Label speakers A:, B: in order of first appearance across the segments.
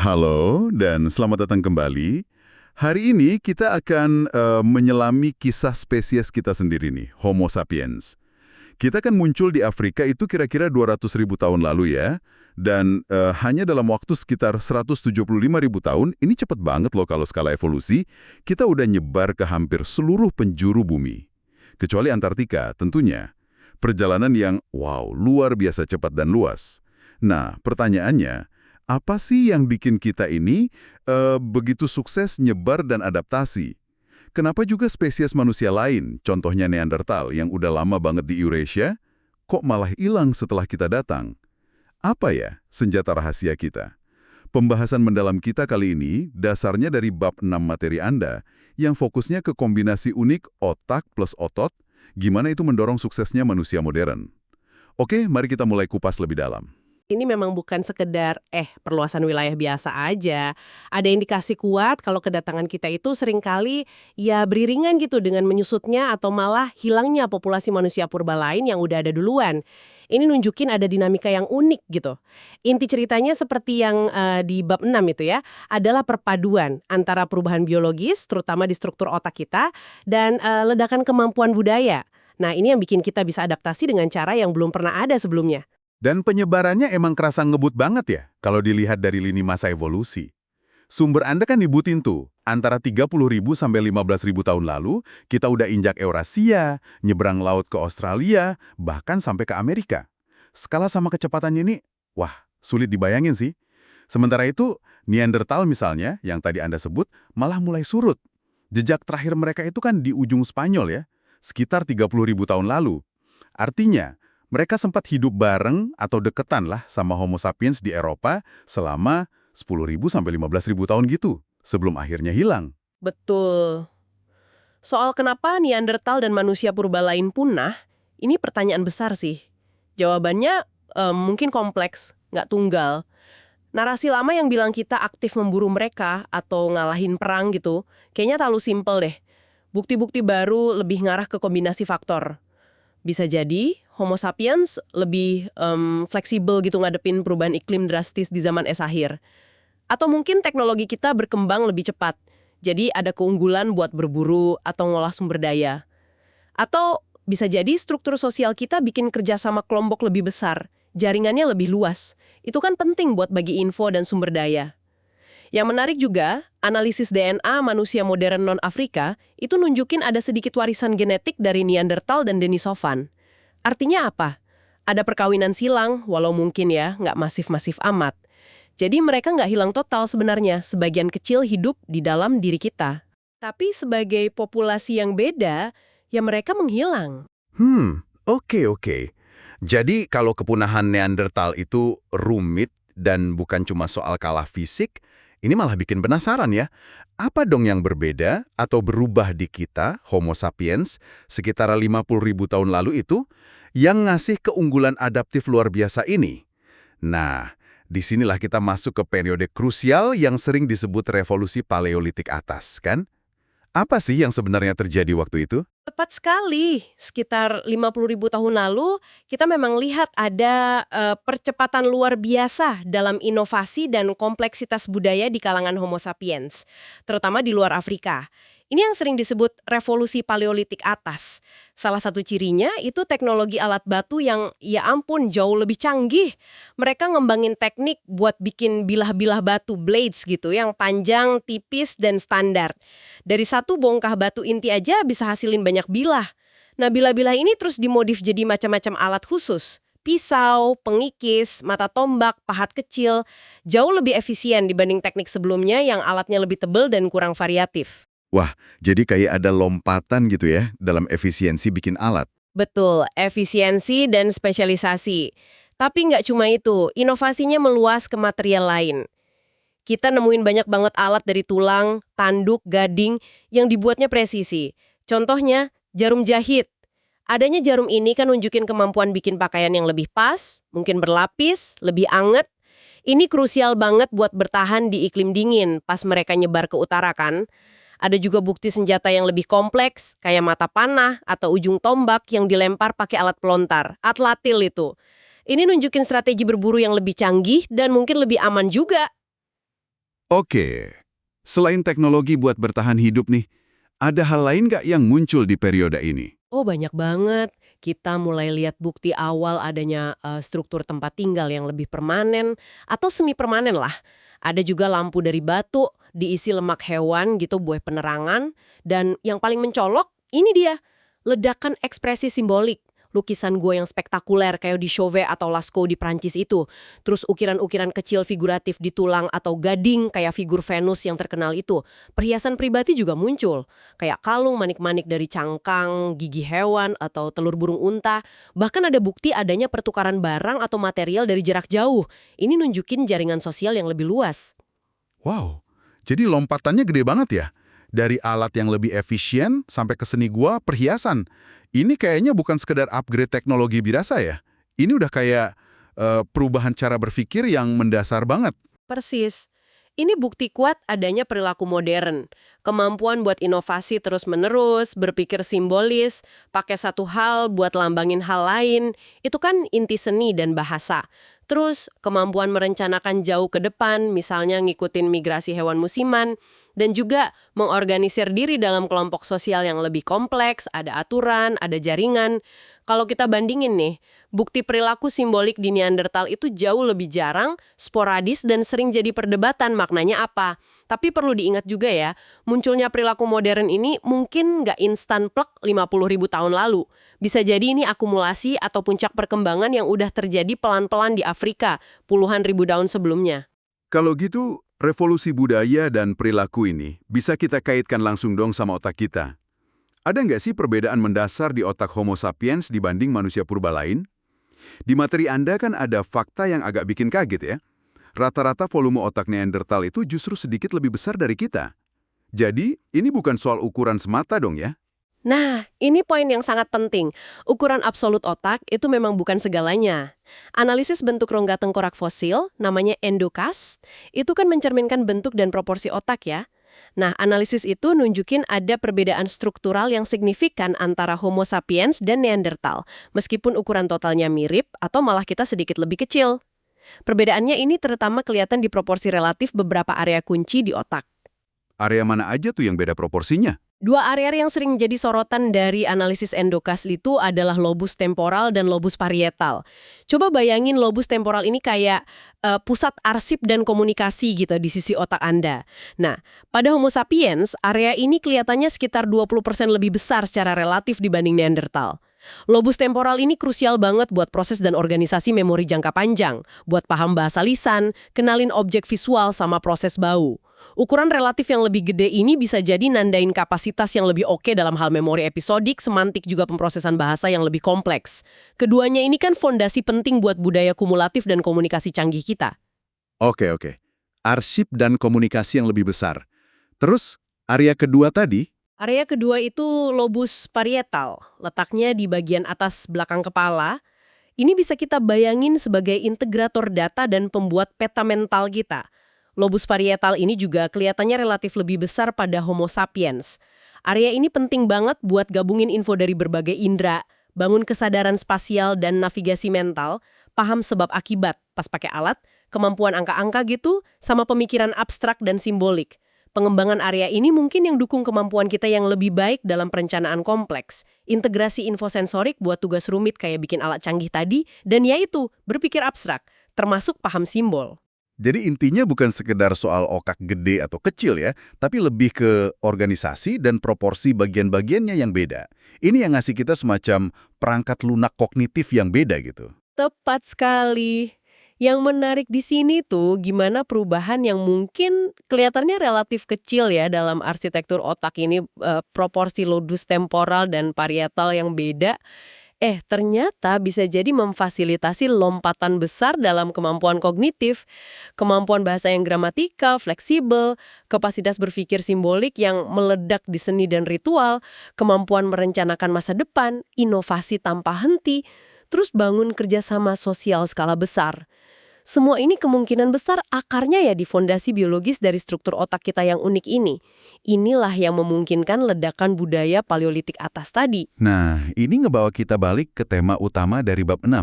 A: Halo dan selamat datang kembali. Hari ini kita akan menyelami kisah spesies kita sendiri nih, Homo sapiens. Kita kan muncul di Afrika itu kira-kira 200.000 tahun lalu ya. Dan hanya dalam waktu sekitar 175.000 tahun, ini cepet banget loh kalau skala evolusi, kita udah nyebar ke hampir seluruh penjuru bumi. Kecuali Antartika, tentunya. Perjalanan yang, wow, luar biasa cepat dan luas. Nah, pertanyaannya, apa sih yang bikin kita ini begitu sukses nyebar dan adaptasi? Kenapa juga spesies manusia lain, contohnya Neanderthal yang udah lama banget di Eurasia, kok malah hilang setelah kita datang? Apa ya senjata rahasia kita? Pembahasan mendalam kita kali ini dasarnya dari bab 6 materi Anda yang fokusnya ke kombinasi unik otak plus otot, gimana itu mendorong suksesnya manusia modern. Oke, mari kita mulai kupas lebih dalam.
B: Ini memang bukan sekedar perluasan wilayah biasa aja. Ada indikasi kuat kalau kedatangan kita itu seringkali ya beriringan gitu dengan menyusutnya atau malah hilangnya populasi manusia purba lain yang udah ada duluan. Ini nunjukin ada dinamika yang unik gitu. Inti ceritanya seperti yang di bab 6 itu ya, adalah perpaduan antara perubahan biologis, terutama di struktur otak kita, dan ledakan kemampuan budaya. Nah, ini yang bikin kita bisa adaptasi dengan cara yang belum pernah ada sebelumnya.
C: Dan penyebarannya emang kerasa ngebut banget ya, kalau dilihat dari lini masa evolusi. Sumber Anda kan dibutin tuh, antara 30.000 sampai 15.000 tahun lalu, kita udah injak Eurasia, nyebrang laut ke Australia, bahkan sampai ke Amerika. Skala sama kecepatannya ini, wah, sulit dibayangin sih. Sementara itu, Neanderthal misalnya, yang tadi Anda sebut, malah mulai surut. Jejak terakhir mereka itu kan di ujung Spanyol ya, sekitar 30.000 tahun lalu. Artinya, mereka sempat hidup bareng atau deketan lah sama Homo sapiens di Eropa selama 10.000 sampai 15.000 tahun gitu, sebelum akhirnya hilang.
B: Betul. Soal kenapa Neanderthal dan manusia purba lain punah, ini pertanyaan besar sih. Jawabannya mungkin kompleks, nggak tunggal. Narasi lama yang bilang kita aktif memburu mereka atau ngalahin perang gitu, kayaknya terlalu simpel deh. Bukti-bukti baru lebih ngarah ke kombinasi faktor. Bisa jadi Homo sapiens lebih fleksibel gitu ngadepin perubahan iklim drastis di zaman es akhir. Atau mungkin teknologi kita berkembang lebih cepat. Jadi ada keunggulan buat berburu atau ngolah sumber daya. Atau bisa jadi struktur sosial kita bikin kerjasama kelompok lebih besar. Jaringannya lebih luas. Itu kan penting buat bagi info dan sumber daya. Yang menarik juga, analisis DNA manusia modern non-Afrika itu nunjukin ada sedikit warisan genetik dari Neanderthal dan Denisovan. Artinya apa? Ada perkawinan silang, walau mungkin ya nggak masif-masif amat. Jadi mereka nggak hilang total sebenarnya, sebagian kecil hidup di dalam diri kita. Tapi sebagai populasi yang beda, ya mereka menghilang.
C: Oke. Jadi kalau kepunahan Neanderthal itu rumit dan bukan cuma soal kalah fisik, ini malah bikin penasaran ya. Apa dong yang berbeda atau berubah di kita, Homo sapiens, sekitar 50.000 tahun lalu itu, yang ngasih keunggulan adaptif luar biasa ini? Nah, disinilah kita masuk ke periode krusial yang sering disebut revolusi Paleolitik atas, kan? Apa sih yang sebenarnya terjadi waktu itu?
B: Tepat sekali. Sekitar 50.000 tahun lalu, kita memang lihat ada percepatan luar biasa dalam inovasi dan kompleksitas budaya di kalangan Homo sapiens, terutama di luar Afrika. Ini yang sering disebut revolusi Paleolitik atas. Salah satu cirinya itu teknologi alat batu yang, ya ampun, jauh lebih canggih. Mereka ngembangin teknik buat bikin bilah-bilah batu, blades gitu, yang panjang, tipis, dan standar. Dari satu bongkah batu inti aja bisa hasilin banyak bilah. Nah, bilah-bilah ini terus dimodif jadi macam-macam alat khusus. Pisau, pengikis, mata tombak, pahat kecil, jauh lebih efisien dibanding teknik sebelumnya yang alatnya lebih tebal dan kurang variatif.
C: Wah, jadi kayak ada lompatan gitu ya dalam efisiensi bikin alat.
B: Betul, efisiensi dan spesialisasi. Tapi nggak cuma itu, inovasinya meluas ke material lain. Kita nemuin banyak banget alat dari tulang, tanduk, gading yang dibuatnya presisi. Contohnya, jarum jahit. Adanya jarum ini kan nunjukin kemampuan bikin pakaian yang lebih pas, mungkin berlapis, lebih anget. Ini krusial banget buat bertahan di iklim dingin pas mereka nyebar ke utara kan. Ada juga bukti senjata yang lebih kompleks, kayak mata panah atau ujung tombak yang dilempar pakai alat pelontar, atlatil itu. Ini nunjukin strategi berburu yang lebih canggih dan mungkin lebih aman juga.
A: Oke, selain teknologi buat bertahan hidup nih, ada hal lain nggak yang muncul di periode ini?
B: Oh, banyak banget. Kita mulai lihat bukti awal adanya struktur tempat tinggal yang lebih permanen atau semi permanen lah. Ada juga lampu dari batu, diisi lemak hewan gitu buat penerangan. Dan yang paling mencolok, ini dia, ledakan ekspresi simbolik. Lukisan gua yang spektakuler kayak di Chauvet atau Lascaux di Prancis itu. Terus ukiran-ukiran kecil figuratif di tulang atau gading kayak figur Venus yang terkenal itu. Perhiasan pribadi juga muncul. Kayak kalung manik-manik dari cangkang, gigi hewan, atau telur burung unta. Bahkan ada bukti adanya pertukaran barang atau material dari jarak jauh. Ini nunjukin jaringan sosial yang lebih luas.
A: Wow, jadi lompatannya gede banget ya? Dari alat yang lebih efisien sampai ke seni gua perhiasan. Ini kayaknya bukan sekedar upgrade teknologi biasa ya. Ini udah kayak perubahan cara berpikir yang mendasar banget.
B: Persis. Ini bukti kuat adanya perilaku modern. Kemampuan buat inovasi terus-menerus, berpikir simbolis, pakai satu hal buat lambangin hal lain. Itu kan inti seni dan bahasa. Terus, kemampuan merencanakan jauh ke depan, misalnya ngikutin migrasi hewan musiman, dan juga mengorganisir diri dalam kelompok sosial yang lebih kompleks, ada aturan, ada jaringan. Kalau kita bandingin nih, bukti perilaku simbolik di Neandertal itu jauh lebih jarang, sporadis, dan sering jadi perdebatan maknanya apa. Tapi perlu diingat juga ya, munculnya perilaku modern ini mungkin nggak instan plek 50.000 tahun lalu. Bisa jadi ini akumulasi atau puncak perkembangan yang udah terjadi pelan-pelan di Afrika, puluhan ribu tahun sebelumnya.
A: Kalau gitu, revolusi budaya dan perilaku ini bisa kita kaitkan langsung dong sama otak kita. Ada nggak sih perbedaan mendasar di otak Homo sapiens dibanding manusia purba lain? Di materi Anda kan ada fakta yang agak bikin kaget ya. Rata-rata volume otak Neandertal itu justru sedikit lebih besar dari kita. Jadi, ini bukan soal ukuran semata dong ya?
B: Nah, ini poin yang sangat penting. Ukuran absolut otak itu memang bukan segalanya. Analisis bentuk rongga tengkorak fosil, namanya endocast, itu kan mencerminkan bentuk dan proporsi otak ya. Nah, analisis itu nunjukin ada perbedaan struktural yang signifikan antara Homo sapiens dan Neandertal, meskipun ukuran totalnya mirip atau malah kita sedikit lebih kecil. Perbedaannya ini terutama kelihatan di proporsi relatif beberapa area kunci di otak.
A: Area mana aja tuh yang beda proporsinya?
B: Dua area yang sering jadi sorotan dari analisis endocast itu adalah lobus temporal dan lobus parietal. Coba bayangin lobus temporal ini kayak pusat arsip dan komunikasi gitu di sisi otak Anda. Nah, pada Homo sapiens, area ini kelihatannya sekitar 20% lebih besar secara relatif dibanding Neandertal. Lobus temporal ini krusial banget buat proses dan organisasi memori jangka panjang, buat paham bahasa lisan, kenalin objek visual sama proses bau. Ukuran relatif yang lebih gede ini bisa jadi nandain kapasitas yang lebih oke dalam hal memori episodik, semantik juga pemrosesan bahasa yang lebih kompleks. Keduanya ini kan fondasi penting buat budaya kumulatif dan komunikasi canggih kita.
A: Oke. Arsip dan komunikasi yang lebih besar. Terus, area kedua tadi?
B: Area kedua itu lobus parietal, letaknya di bagian atas belakang kepala. Ini bisa kita bayangin sebagai integrator data dan pembuat peta mental kita. Lobus parietal ini juga kelihatannya relatif lebih besar pada Homo sapiens. Area ini penting banget buat gabungin info dari berbagai indera, bangun kesadaran spasial dan navigasi mental, paham sebab akibat pas pakai alat, kemampuan angka-angka gitu, sama pemikiran abstrak dan simbolik. Pengembangan area ini mungkin yang dukung kemampuan kita yang lebih baik dalam perencanaan kompleks, integrasi infosensorik buat tugas rumit kayak bikin alat canggih tadi, dan yaitu berpikir abstrak, termasuk paham simbol.
A: Jadi intinya bukan sekedar soal otak gede atau kecil ya, tapi lebih ke organisasi dan proporsi bagian-bagiannya yang beda. Ini yang ngasih kita semacam perangkat lunak kognitif yang beda gitu.
B: Tepat sekali. Yang menarik di sini tuh gimana perubahan yang mungkin kelihatannya relatif kecil ya dalam arsitektur otak ini, proporsi lobus temporal dan parietal yang beda. Ternyata bisa jadi memfasilitasi lompatan besar dalam kemampuan kognitif, kemampuan bahasa yang gramatikal, fleksibel, kapasitas berpikir simbolik yang meledak di seni dan ritual, kemampuan merencanakan masa depan, inovasi tanpa henti, terus bangun kerjasama sosial skala besar. Semua ini kemungkinan besar akarnya ya di fondasi biologis dari struktur otak kita yang unik ini. Inilah yang memungkinkan ledakan budaya Paleolitik atas tadi.
A: Nah, ini ngebawa kita balik ke tema utama dari bab 6,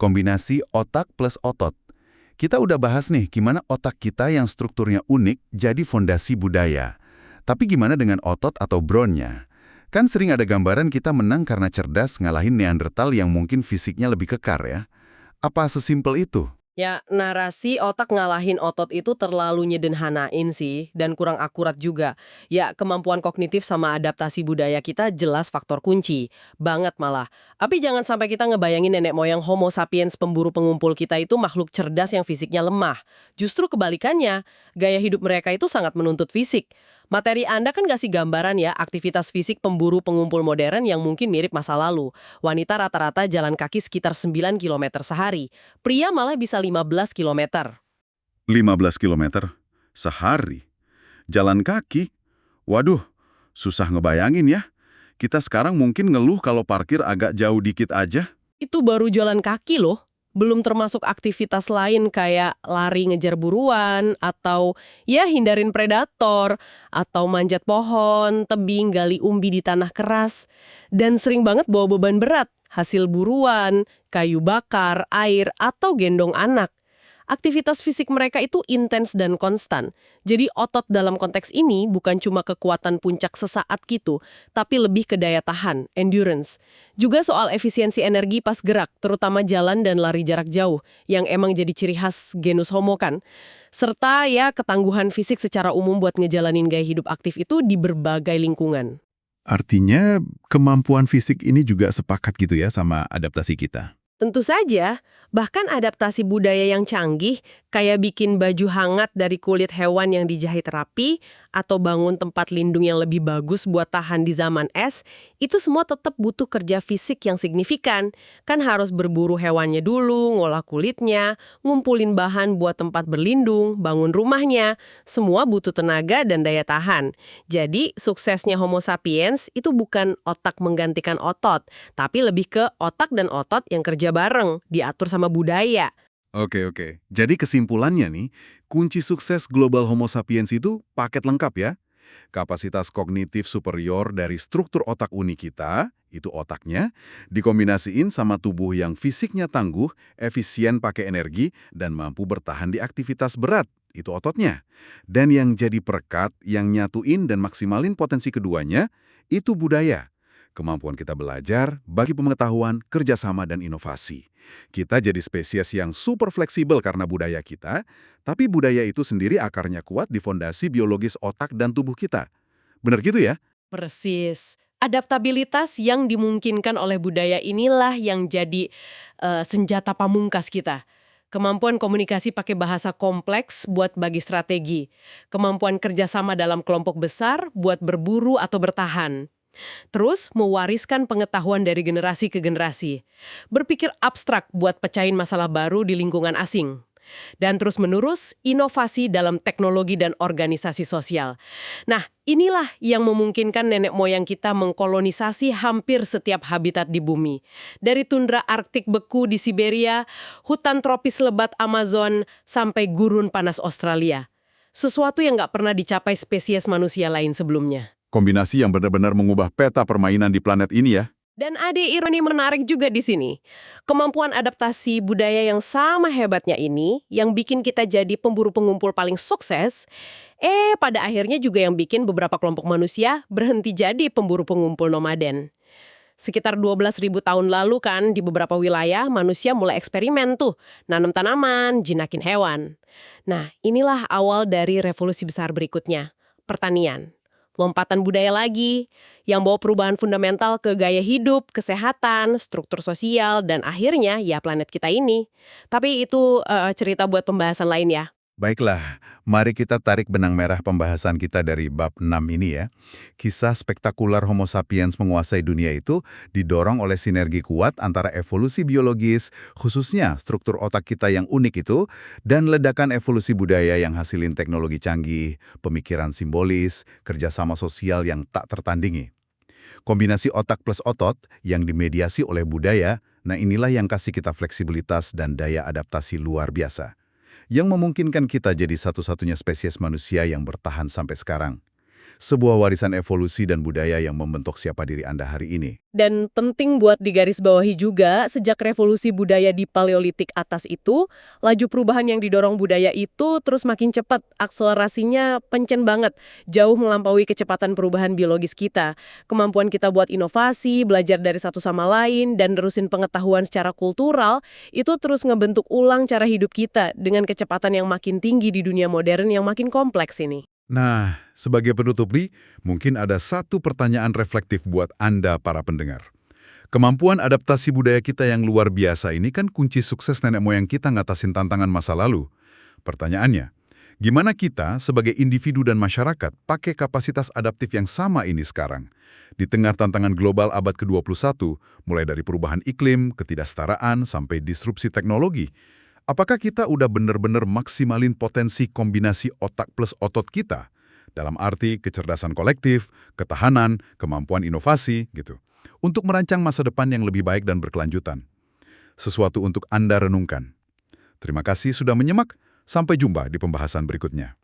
A: kombinasi otak plus otot. Kita udah bahas nih gimana otak kita yang strukturnya unik jadi fondasi budaya. Tapi gimana dengan otot atau brawnnya? Kan sering ada gambaran kita menang karena cerdas ngalahin Neandertal yang mungkin fisiknya lebih kekar ya. Apa sesimpel itu?
B: Ya, narasi otak ngalahin otot itu terlalu nyederhanain sih, dan kurang akurat juga. Ya, kemampuan kognitif sama adaptasi budaya kita jelas faktor kunci. Banget malah. Tapi jangan sampai kita ngebayangin nenek moyang Homo sapiens pemburu pengumpul kita itu makhluk cerdas yang fisiknya lemah. Justru kebalikannya, gaya hidup mereka itu sangat menuntut fisik. Materi Anda kan ngasih gambaran ya, aktivitas fisik pemburu pengumpul modern yang mungkin mirip masa lalu. Wanita rata-rata jalan kaki sekitar 9 km sehari. Pria malah bisa 15 km.
A: 15 kilometer sehari. Jalan kaki? Waduh, susah ngebayangin ya. Kita sekarang mungkin ngeluh kalau parkir agak jauh dikit aja.
B: Itu baru jalan kaki loh. Belum termasuk aktivitas lain kayak lari ngejar buruan, atau ya hindarin predator, atau manjat pohon, tebing, gali umbi di tanah keras. Dan sering banget bawa beban berat, hasil buruan, kayu bakar, air, atau gendong anak. Aktivitas fisik mereka itu intens dan konstan. Jadi otot dalam konteks ini bukan cuma kekuatan puncak sesaat gitu, tapi lebih ke daya tahan, endurance. Juga soal efisiensi energi pas gerak, terutama jalan dan lari jarak jauh, yang emang jadi ciri khas genus Homo kan. Serta ya ketangguhan fisik secara umum buat ngejalanin gaya hidup aktif itu di berbagai lingkungan.
C: Artinya kemampuan fisik ini juga sepakat gitu ya sama adaptasi kita.
B: Tentu saja, bahkan adaptasi budaya yang canggih, kayak bikin baju hangat dari kulit hewan yang dijahit rapi, atau bangun tempat lindung yang lebih bagus buat tahan di zaman es, itu semua tetap butuh kerja fisik yang signifikan. Kan harus berburu hewannya dulu, ngolah kulitnya, ngumpulin bahan buat tempat berlindung, bangun rumahnya, semua butuh tenaga dan daya tahan. Jadi, suksesnya Homo sapiens itu bukan otak menggantikan otot, tapi lebih ke otak dan otot yang kerja bareng, diatur sama budaya.
A: Oke. Jadi kesimpulannya nih, kunci sukses global Homo sapiens itu paket lengkap ya. Kapasitas kognitif superior dari struktur otak unik kita, itu otaknya, dikombinasiin sama tubuh yang fisiknya tangguh, efisien pakai energi, dan mampu bertahan di aktivitas berat, itu ototnya. Dan yang jadi perekat, yang nyatuin dan maksimalin potensi keduanya, itu budaya. Kemampuan kita belajar, bagi pengetahuan, kerjasama, dan inovasi. Kita jadi spesies yang super fleksibel karena budaya kita, tapi budaya itu sendiri akarnya kuat di fondasi biologis otak dan tubuh kita. Benar gitu ya?
B: Persis. Adaptabilitas yang dimungkinkan oleh budaya inilah yang jadi senjata pamungkas kita. Kemampuan komunikasi pakai bahasa kompleks buat bagi strategi. Kemampuan kerjasama dalam kelompok besar buat berburu atau bertahan. Terus mewariskan pengetahuan dari generasi ke generasi. Berpikir abstrak buat pecahin masalah baru di lingkungan asing. Dan terus-menerus inovasi dalam teknologi dan organisasi sosial. Nah, inilah yang memungkinkan nenek moyang kita mengkolonisasi hampir setiap habitat di bumi. Dari tundra Arktik beku di Siberia, hutan tropis lebat Amazon, sampai gurun panas Australia. Sesuatu yang nggak pernah dicapai spesies manusia lain sebelumnya.
C: Kombinasi yang benar-benar mengubah peta permainan di planet ini ya.
B: Dan ada ironi menarik juga di sini. Kemampuan adaptasi budaya yang sama hebatnya ini, yang bikin kita jadi pemburu pengumpul paling sukses, pada akhirnya juga yang bikin beberapa kelompok manusia berhenti jadi pemburu pengumpul nomaden. Sekitar 12.000 tahun lalu kan, di beberapa wilayah manusia mulai eksperimen tuh, nanam tanaman, jinakin hewan. Nah, inilah awal dari revolusi besar berikutnya, pertanian. Lompatan budaya lagi, yang bawa perubahan fundamental ke gaya hidup, kesehatan, struktur sosial, dan akhirnya ya planet kita ini. Tapi itu cerita buat pembahasan lain ya.
C: Baiklah, mari kita tarik benang merah pembahasan kita dari bab 6 ini ya. Kisah spektakuler Homo sapiens menguasai dunia itu didorong oleh sinergi kuat antara evolusi biologis, khususnya struktur otak kita yang unik itu, dan ledakan evolusi budaya yang hasilin teknologi canggih, pemikiran simbolis, kerjasama sosial yang tak tertandingi. Kombinasi otak plus otot yang dimediasi oleh budaya, nah inilah yang kasih kita fleksibilitas dan daya adaptasi luar biasa, yang memungkinkan kita jadi satu-satunya spesies manusia yang bertahan sampai sekarang. sebuah warisan evolusi dan budaya yang membentuk siapa diri Anda hari ini.
B: Dan penting buat digarisbawahi juga, sejak revolusi budaya di Paleolitik atas itu, laju perubahan yang didorong budaya itu terus makin cepat, akselerasinya pencen banget, jauh melampaui kecepatan perubahan biologis kita. Kemampuan kita buat inovasi, belajar dari satu sama lain, dan nerusin pengetahuan secara kultural, itu terus ngebentuk ulang cara hidup kita dengan kecepatan yang makin tinggi di dunia modern yang makin kompleks ini.
C: Nah, sebagai penutup nih, mungkin ada satu pertanyaan reflektif buat Anda para pendengar. Kemampuan adaptasi budaya kita yang luar biasa ini kan kunci sukses nenek moyang kita ngatasin tantangan masa lalu. Pertanyaannya, gimana kita sebagai individu dan masyarakat pakai kapasitas adaptif yang sama ini sekarang? Di tengah tantangan global abad ke-21, mulai dari perubahan iklim, ketidaksetaraan, sampai disrupsi teknologi, apakah kita udah benar-benar maksimalin potensi kombinasi otak plus otot kita? Dalam arti kecerdasan kolektif, ketahanan, kemampuan inovasi, gitu. Untuk merancang masa depan yang lebih baik dan berkelanjutan. Sesuatu untuk Anda renungkan. Terima kasih sudah menyimak. Sampai jumpa di pembahasan berikutnya.